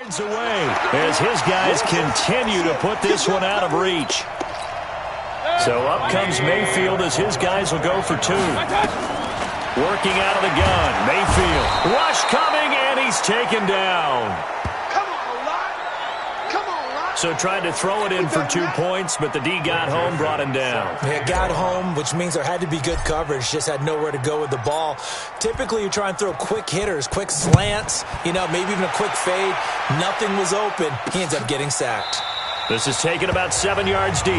Yards away as his guys continue to put this one out of reach. So up comes Mayfield as his guys will go for two. Working out of the gun, Mayfield. Rush coming, and he's taken down. So tried to throw it in for 2 points, but the D got home, brought him down. Yeah, got home, which means there had to be good coverage. Just had nowhere to go with the ball. Typically, you try and throw quick hitters, quick slants, maybe even a quick fade. Nothing was open. He ends up getting sacked. This is taken about 7 yards deep.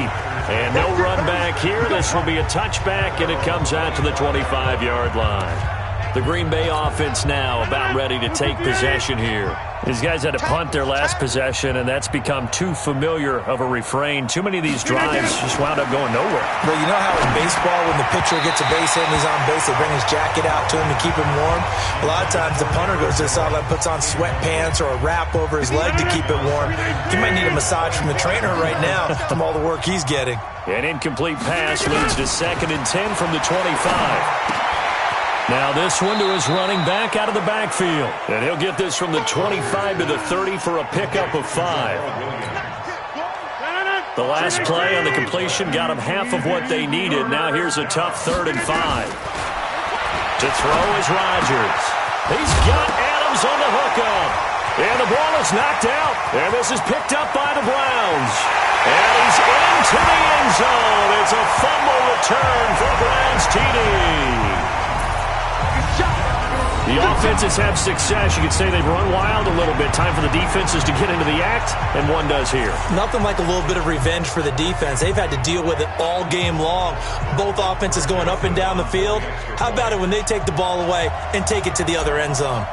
And no run back here. This will be a touchback, and it comes out to the 25-yard line. The Green Bay offense now about ready to take possession here. These guys had to punt their last possession, and that's become too familiar of a refrain. Too many of these drives just wound up going nowhere. Well, you know how in baseball, when the pitcher gets a base hit and he's on base, they bring his jacket out to him to keep him warm? A lot of times the punter goes to the sideline, puts on sweatpants or a wrap over his leg to keep it warm. He might need a massage from the trainer right now from all the work he's getting. An incomplete pass leads to 2nd and 10 from the 25. Now this one to his running back out of the backfield. And he'll get this from the 25 to the 30 for a pickup of 5. The last play on the completion got them half of what they needed. Now here's a tough 3rd and 5. To throw is Rodgers. He's got Adams on the hookup. And the ball is knocked out. And this is picked up by the Browns. And he's into the end zone. It's a fumble return for Browns TD. The offenses have success. You could say they've run wild a little bit. Time for the defenses to get into the act, and one does here. Nothing like a little bit of revenge for the defense. They've had to deal with it all game long. Both offenses going up and down the field. How about it when they take the ball away and take it to the other end zone?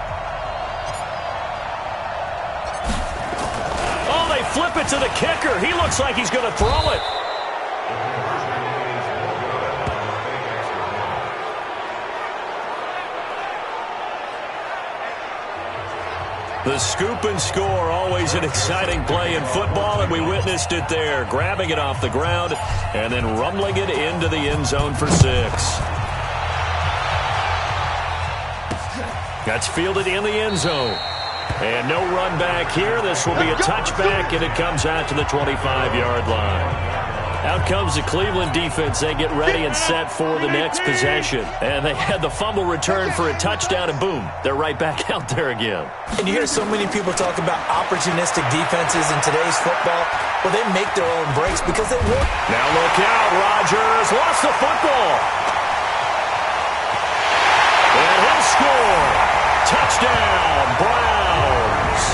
Oh, they flip it to the kicker. He looks like he's going to throw it. The scoop and score, always an exciting play in football, and we witnessed it there. Grabbing it off the ground and then rumbling it into the end zone for 6. That's fielded in the end zone. And no run back here. This will be a touchback, and it comes out to the 25-yard line. Out comes the Cleveland defense. They get ready and set for the next possession. And they had the fumble return for a touchdown, and boom, they're right back out there again. And you hear so many people talk about opportunistic defenses in today's football. Well, they make their own breaks because they work. Now look out, Rodgers lost the football. And he'll score. Touchdown, Browns.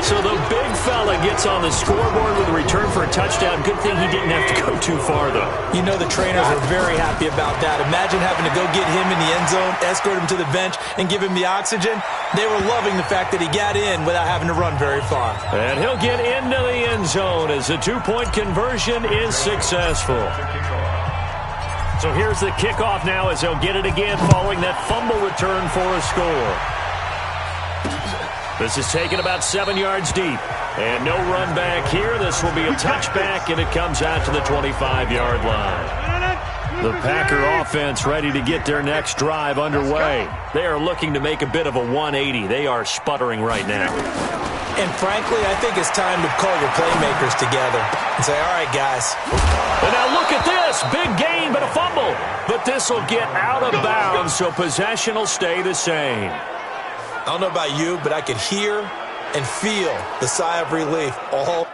So the big fella gets on the scoreboard with a return for a touchdown. Good thing he didn't have to go too far, though. You know the trainers are very happy about that. Imagine having to go get him in the end zone, escort him to the bench, and give him the oxygen. They were loving the fact that he got in without having to run very far. And he'll get into the end zone as the 2-point conversion is successful. So here's the kickoff now as they'll get it again following that fumble return for a score. This is taken about 7 yards deep. And no run back here. This will be a touchback, and it comes out to the 25-yard line. The Packer offense ready to get their next drive underway. They are looking to make a bit of a 180. They are sputtering right now. And frankly, I think it's time to call your playmakers together and say, all right, guys. And now look at this. Big gain, but a fumble. But this will get out of bounds, so possession will stay the same. I don't know about you, but I could hear and feel the sigh of relief all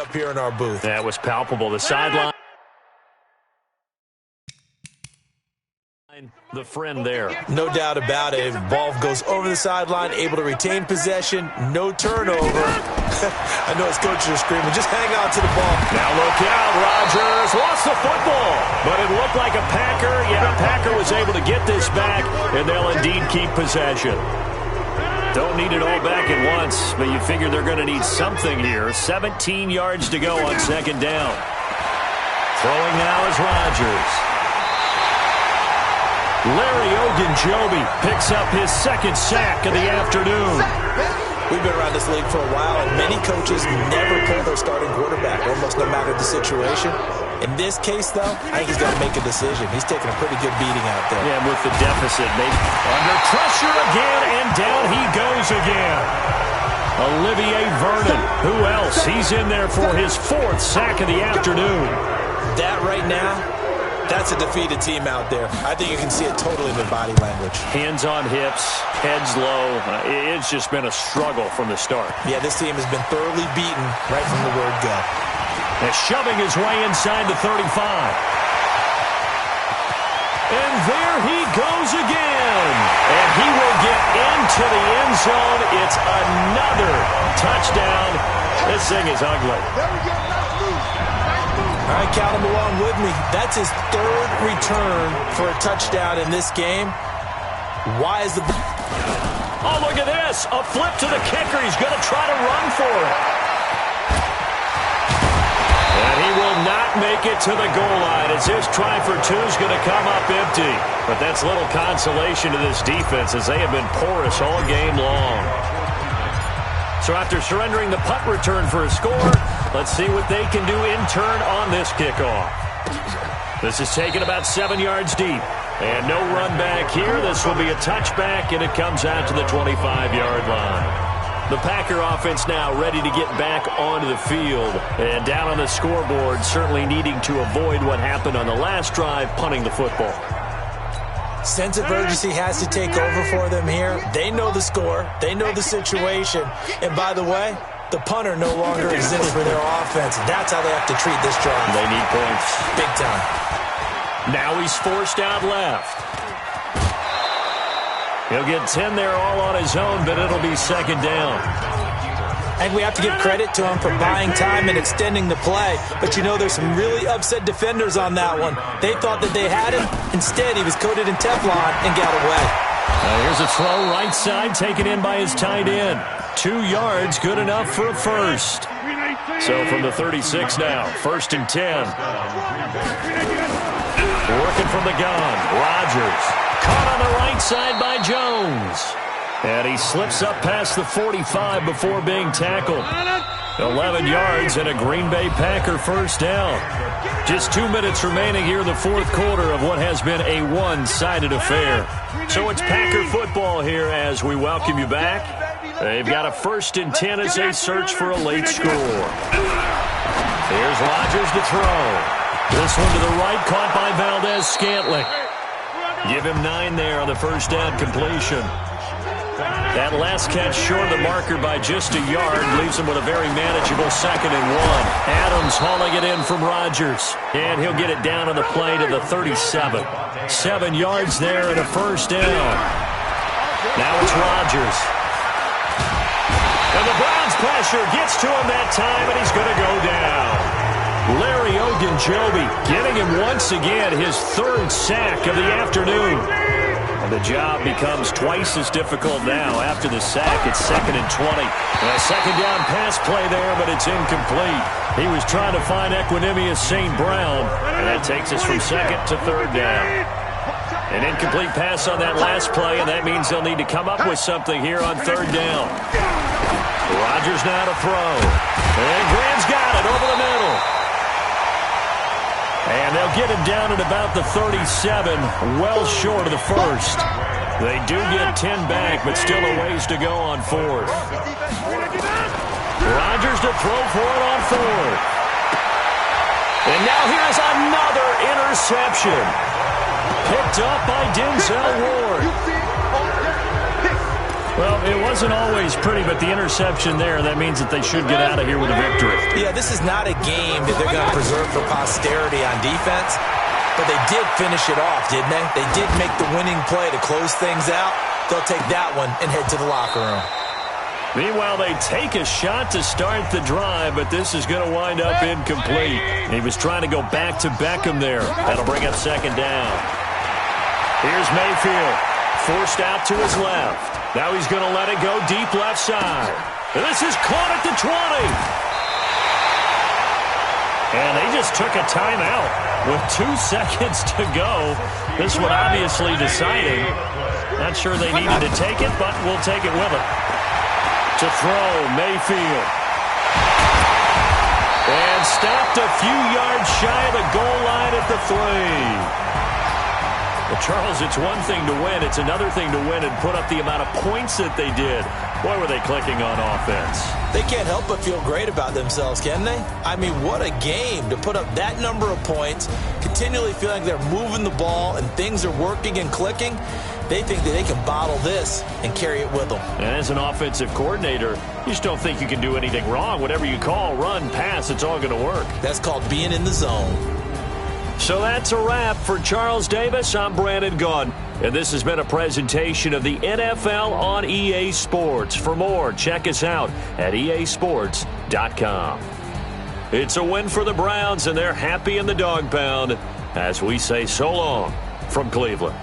up here in our booth. That was palpable. The sideline. The friend there. No doubt about it. Ball goes over the sideline, able to retain possession, no turnover. I know his coaches are screaming, just hang on to the ball. Now look out, Rodgers lost the football, but it looked like a Packer. Yeah, Packer was able to get this back, and they'll indeed keep possession. Don't need it all back at once, but you figure they're going to need something here. 17 yards to go on second down. Throwing now is Rodgers. Larry Ogunjobi picks up his second sack of the afternoon. We've been around this league for a while, and many coaches never pull their starting quarterback, almost no matter the situation. In this case, though, I think he's got to make a decision. He's taking a pretty good beating out there. Yeah, with the deficit, maybe under pressure again, and down he goes again. Olivier Vernon, who else? He's in there for his fourth sack of the afternoon. That right now, that's a defeated team out there. I think you can see it totally in their body language. Hands on hips, heads low. It's just been a struggle from the start. Yeah, this team has been thoroughly beaten right from the word go. And shoving his way inside the 35. And there he goes again. And he will get into the end zone. It's another touchdown. This thing is ugly. All right, count him along with me. That's his third return for a touchdown in this game. Why is the... Oh, look at this. A flip to the kicker. He's going to try to run for it. And he will not make it to the goal line as this try for two is going to come up empty. But that's little consolation to this defense as they have been porous all game long. So after surrendering the punt return for a score, let's see what they can do in turn on this kickoff. This is taken about 7 yards deep. And no run back here. This will be a touchback, and it comes out to the 25-yard line. The Packer offense now ready to get back onto the field. And down on the scoreboard, certainly needing to avoid what happened on the last drive, punting the football. Sense of urgency has to take over for them here. They know the score. They know the situation. And by the way, the punter no longer exists for their offense. That's how they have to treat this drive. They need points. Big time. Now he's forced out left. He'll get 10 there all on his own, but it'll be second down. And we have to give credit to him for buying time and extending the play. But you know, there's some really upset defenders on that one. They thought that they had him. Instead, he was coated in Teflon and got away. Here's a throw right side taken in by his tight end. 2 yards, good enough for a first. So from the 36 now, 1st and 10. Working from the gun, Rodgers. Caught on the right side by Jones. And he slips up past the 45 before being tackled. 11 yards and a Green Bay Packer first down. Just 2 minutes remaining here in the fourth quarter of what has been a one-sided affair. So it's Packer football here as we welcome you back. They've got a 1st and 10 as they search for a late score. Here's Rodgers to throw. This one to the right, caught by Valdez-Scantling. Give him 9 there on the first down completion. That last catch short of the marker by just a yard leaves him with a very manageable 2nd and 1. Adams hauling it in from Rodgers. And he'll get it down on the play to the 37. 7 yards there and a first down. Now it's Rodgers. And the Browns pressure gets to him that time, and he's going to go down. Larry Ogunjobi getting him once again his 3rd sack of the afternoon. And the job becomes twice as difficult now after the sack. It's 2nd and 20. And a second down pass play there, but it's incomplete. He was trying to find Equanimeous St. Brown, and that takes us from 2nd to 3rd down. An incomplete pass on that last play, and that means they'll need to come up with something here on 3rd down. Rodgers now to throw. And Graham's got it over the middle. And they'll get him down at about the 37, well short of the first. They do get 10 back, but still a ways to go on 4th. Rodgers to throw for it on 4th. And now here's another interception. Picked up by Denzel Ward. Well, it wasn't always pretty, but the interception there, that means that they should get out of here with a victory. Yeah, this is not a game that they're going to preserve for posterity on defense, but they did finish it off, didn't they? They did make the winning play to close things out. They'll take that one and head to the locker room. Meanwhile, they take a shot to start the drive, but this is going to wind up incomplete. He was trying to go back to Beckham there. That'll bring up second down. Here's Mayfield, forced out to his left. Now he's going to let it go deep left side. This is caught at the 20. And they just took a timeout with 2 seconds to go. This one obviously decided. Not sure they needed to take it, but we'll take it with them. To throw, Mayfield. And stopped a few yards shy of the goal line at the 3. Well, Charles, it's one thing to win. It's another thing to win and put up the amount of points that they did. Boy, were they clicking on offense. They can't help but feel great about themselves, can they? I mean, what a game to put up that number of points, continually feeling like they're moving the ball and things are working and clicking. They think that they can bottle this and carry it with them. And as an offensive coordinator, you just don't think you can do anything wrong. Whatever you call, run, pass, it's all going to work. That's called being in the zone. So that's a wrap for Charles Davis. I'm Brandon Gaudin, and this has been a presentation of the NFL on EA Sports. For more, check us out at easports.com. It's a win for the Browns, and they're happy in the dog pound as we say so long from Cleveland.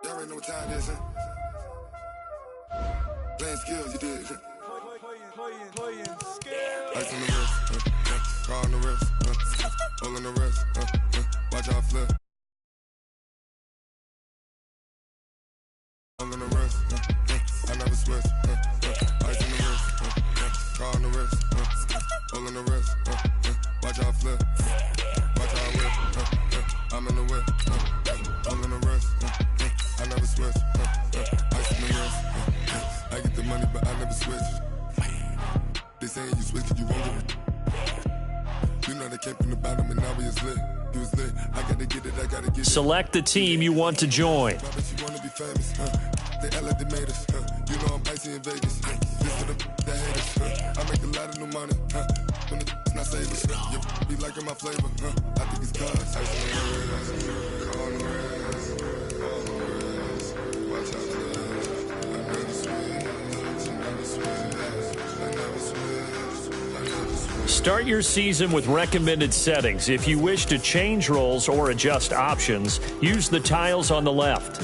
Y'all already know what time it is, huh? Playing skills, you did. Playing skills. Ice on the wrist, car on the wrist, hole on the wrist, watch out flip. Hole on the wrist, They saying you switch, you won't get it. You know they came from the bottom and now we is lit. He was lit. I gotta get it, I gotta get it. Select the team you want to join. I bet you wanna be famous, They act like they made us, You know I'm icy in Vegas, This for the that hate us, I make a lot of new money, When the not save us, You be liking my flavor, I think it's cause. Ice on the wrist, on the wrist, watch out for this. I never switch, I never switch. Start your season with recommended settings. If you wish to change roles or adjust options, use the tiles on the left.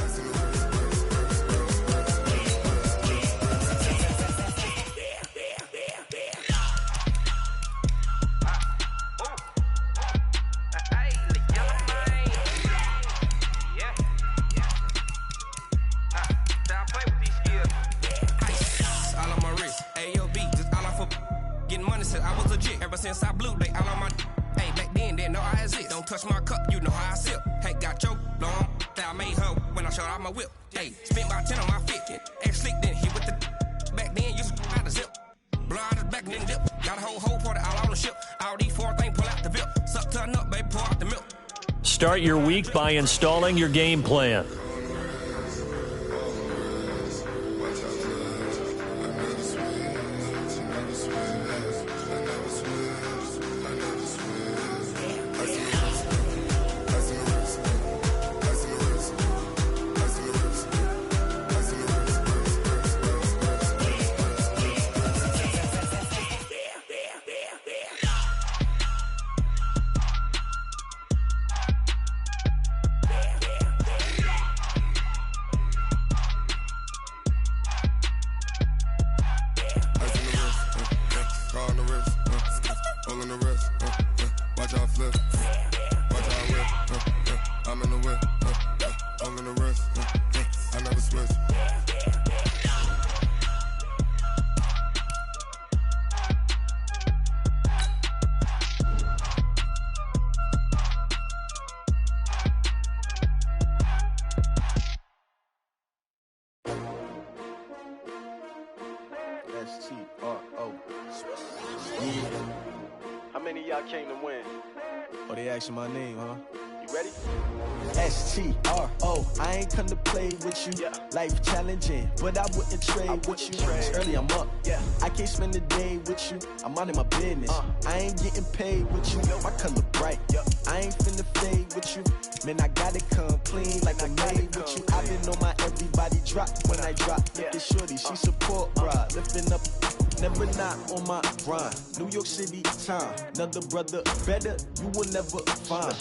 Touch my cup, you know how I sip. Hey, got your long that I made her when I showed out my whip. Hey, spent about 10 on my fit. Ex slick, then hit with the back then, used to out the zip. Blow out his back, then dip. Got a whole party all on the ship. All these four things, pull out the VIP. Suck, turn up, baby, pour out the milk. Start your week by installing your game plan. How many of y'all came to win? Oh, they asking my name, huh? You ready? STRO, I ain't come to play with you. Yeah. Life challenging, but I wouldn't trade with you. It's early, I'm up. Yeah. I can't spend the day with you. I'm out of my business. I ain't getting paid with you. My color bright. Yep. I ain't finna fade with you. Man, I gotta come clean like I made with you. I been on my everybody drop when I drop. Look at shorty, she support ride. Lifting up, never not on my grind. New York City time, another brother better, you will never find.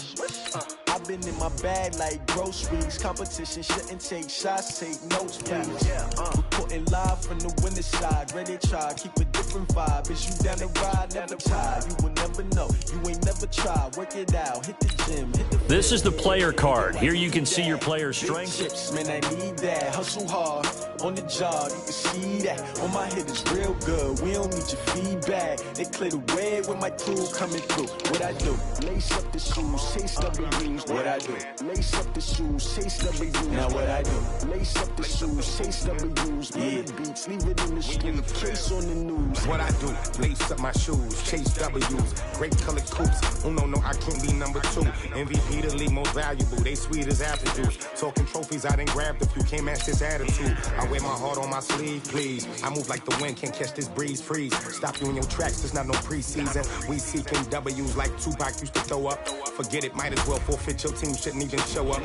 I've been in my bag like groceries. Competition shouldn't take shots, take notes, please. Reporting live from the winter side. Ready to try, keep a different vibe. Is you down the ride, never tired. You will never know, you ain't never tried. Work it out, hit the gym, hit the This is the player card. Here you can see your player's Big strengths. chips, man, I need that. Hustle hard on the job, you can see that. On my head is real good. We don't need your feedback. They clear the way with my crew coming through. What I do? Lace up the shoes, chase W's. What I do? Lace up the shoes, chase W's. Now what I do? Lace up the shoes, chase W's. Yeah, beats, leave it in the street. Case on the news. What I do, lace up my shoes, chase W's, great colored coops. Oh no, I can't be number 2. MVP the league most valuable, they sweet as apple juice. Talking trophies, I didn't grab the few, can't match this attitude. I wear my heart on my sleeve, please. I move like the wind, can't catch this breeze, freeze. Stop you in your tracks, there's not no preseason. We seeking W's like Tupac used to throw up. Forget it, might as well forfeit, your team shouldn't even show up.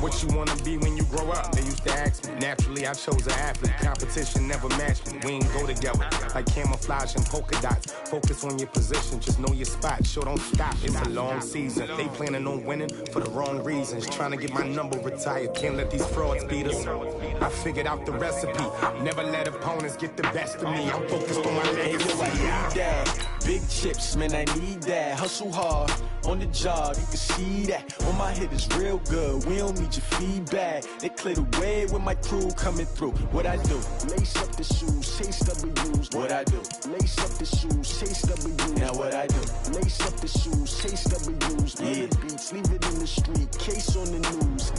What you wanna be when you grow up? They used to ask me, naturally I chose an athlete. Competition never matched me, we ain't go together. Like camouflage and polka dots. Focus on your position, just know your spot. Sure, don't stop, it's a long season. They planning on winning for the wrong reasons. Trying to get my number retired, can't let these frauds beat us. I figured out the recipe, never let opponents get the best of me. I'm focused on my Hey, yo, I legacy. need that. Big chips, man, I need that. Hustle hard on the job, you can see that. On my head is real good, we don't need your feedback. They clear the way with my crew coming through. What I do? Lace up the shoes, chase W's. What I do? Lace up the shoes, chase W's. Now what I do? Lace up the shoes, chase W's. Yeah, beats, leave it in the street, case on the news.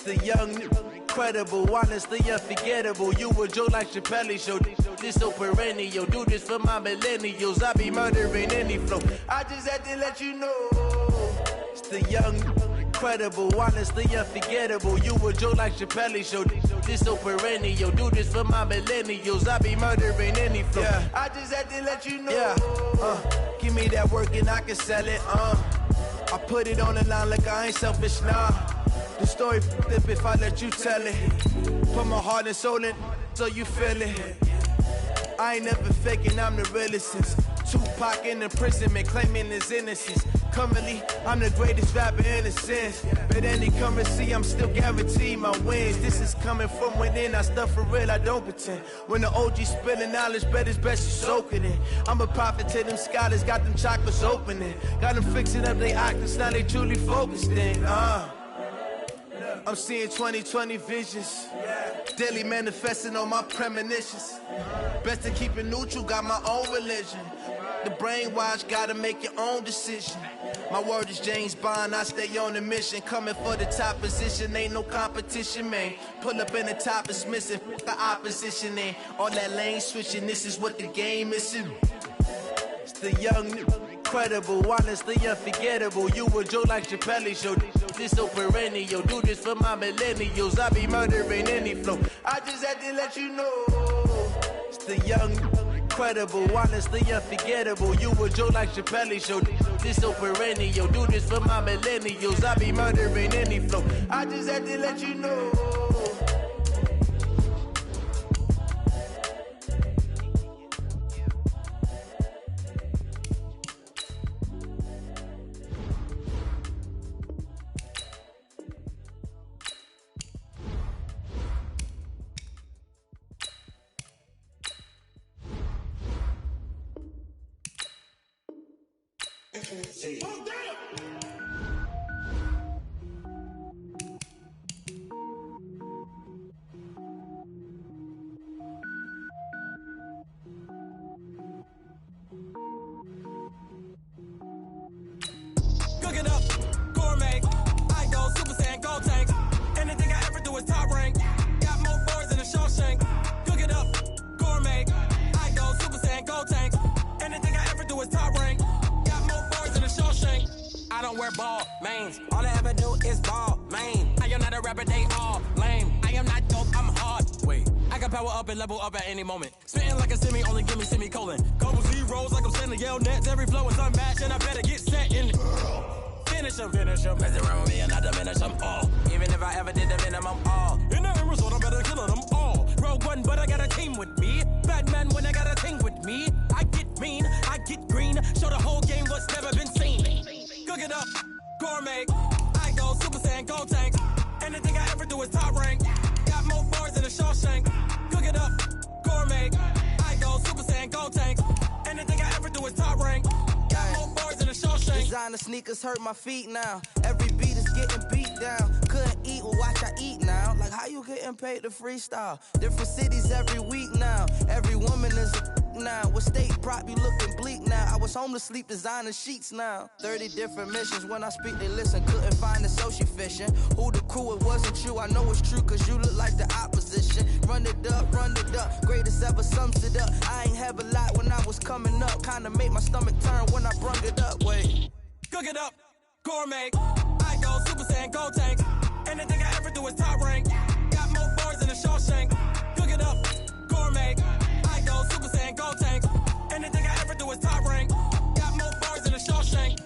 The young, incredible, honestly unforgettable. You a Joe like Chappelle show. This so perennial. Do this for my millennials. I be murdering any flow. I just had to let you know. It's the young, incredible, honestly unforgettable. You a Joe like Chappelle show. This so perennial. Do this for my millennials. I be murdering any flow. Yeah. I just had to let you know. Yeah. Give me that work and I can sell it. I put it on the line like I ain't selfish, nah. The story flip if I let you tell it. Put my heart and soul in so you feel it. I ain't never faking, I'm the realest since Tupac in imprisonment, claiming his innocence. Currently, I'm the greatest rapper in a sense. But any currency, I'm still guaranteed my wins. This is coming from within, I stuff for real, I don't pretend. When the OG spilling knowledge, bet it's best you soak it in. I'm a prophet to them scholars, got them chakras opening. Got them fixing up they octaves, now they truly focused in. I'm seeing 2020 visions. Daily manifesting on my premonitions. Best to keep it neutral, got my own religion. The brainwash, gotta make your own decision. My word is James Bond, I stay on the mission. Coming for the top position, ain't no competition, man. Pull up in the top, it's missing, the opposition ain't. All that lane switching, this is what the game is. It's the young, incredible, honestly unforgettable. You a Joe like Chappelle show. This so perennial. Do this for my millennials. I be murdering any flow. I just had to let you know. It's the young, incredible, honestly unforgettable. You a Joe like Chappelle show. This so perennial. Do this for my millennials. I be murdering any flow. I just had to let you know. Cooking up, gourmet, I go Super Saiyan, gold tank. Anything I ever do is top rank. Got more boards than a Shawshank. Cooking up, gourmet, I go Super Saiyan, gold tank. Anything I ever do is top rank. Got more boards than a Shawshank. I don't wear ball mains. All I ever do is ball main. I am not a rapper, they all lame. I am not dope, I'm hard. Wait, I can power up and level up at any moment. Spitting like a semi, only give me semicolon. Couple zeros like I'm sending yell nets. Every flow is unmatched and I better get set in. Finish them. Mess around with me and I diminish them all. Even if I ever did the minimum all. In the result, I'm better killing them all. Rogue One, but I got a team with me. Batman when I got a team with me. I get mean, I get green. Show the whole game what's never been seen. Cook it up, gourmet. I go Super Saiyan, gold tank. Anything I ever do is top rank. Got more boards than a Shawshank. Cook it up, gourmet. I go Super Saiyan, gold tank. Anything I ever do is top rank. Got more boards than a Shawshank. Designer sneakers hurt my feet now. Every beat is getting beat down. Couldn't eat, well watch I eat now. Like how you getting paid to freestyle? Different cities every week now. Every woman is a now. With state prop, you looking bleak now. I was home to sleep, designer sheets now. 30 different missions. When I speak, they listen. Couldn't find the social fishing. Who the crew, it wasn't you. I know it's true, cause you look like the opposition. Run it up. Greatest ever sums it up. I ain't have a lot when I was coming up. Kinda made my stomach turn when I brung it up. Wait. Cook it up, gourmet. I go Super Saiyan, gold tank. Anything I ever do is top rank. Got more boards than a Shawshank. Cook it up, gourmet. I go Super Saiyan, gold tank. Anything I ever do is top rank. Got more boards than a Shawshank.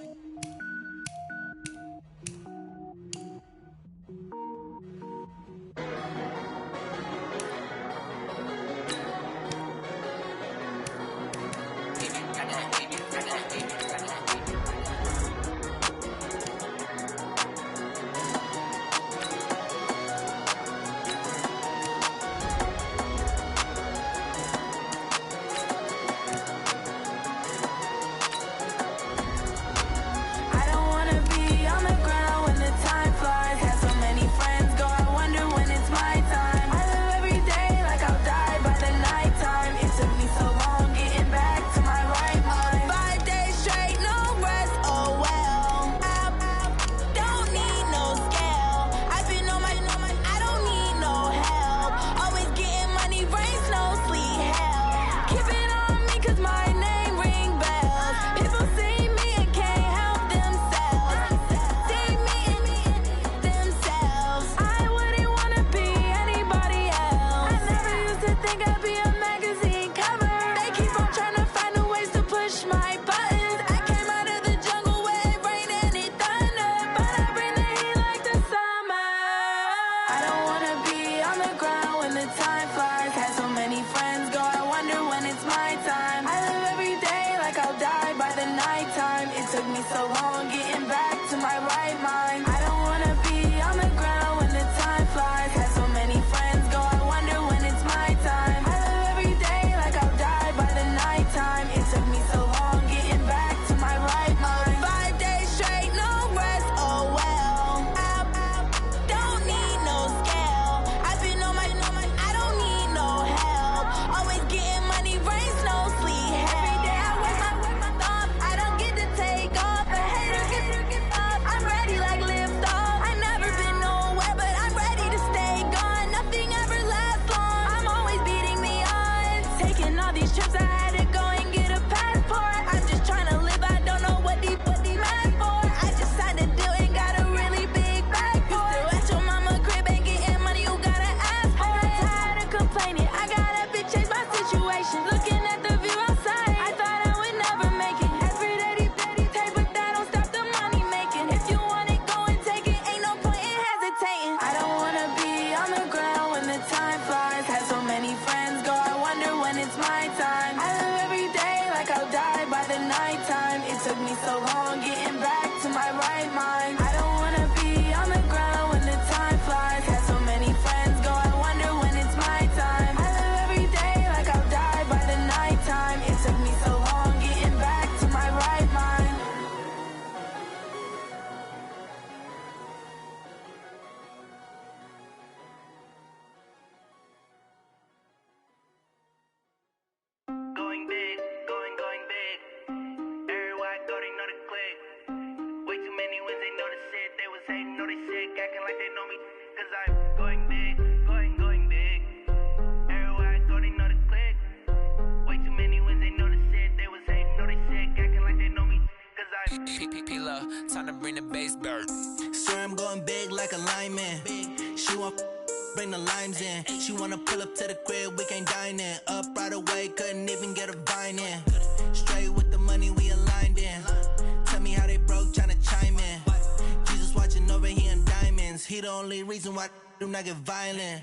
cause I'm going big, going big. Everywhere I go, they know the click. Way too many wins, they know the shit. They was hating, know they sick, acting like they know me, cause I'm P-P-P-Love, time to bring the bass bird. Swear I'm going big like a lineman. She want bring the limes in. She wanna pull up to the crib, we can't dine in. Up right away, couldn't even get a vine in. Straight with the money we aligned in. Tell me how they broke, tryna chime in. Jesus watching over here in diamonds. He the only reason why I do not get violent.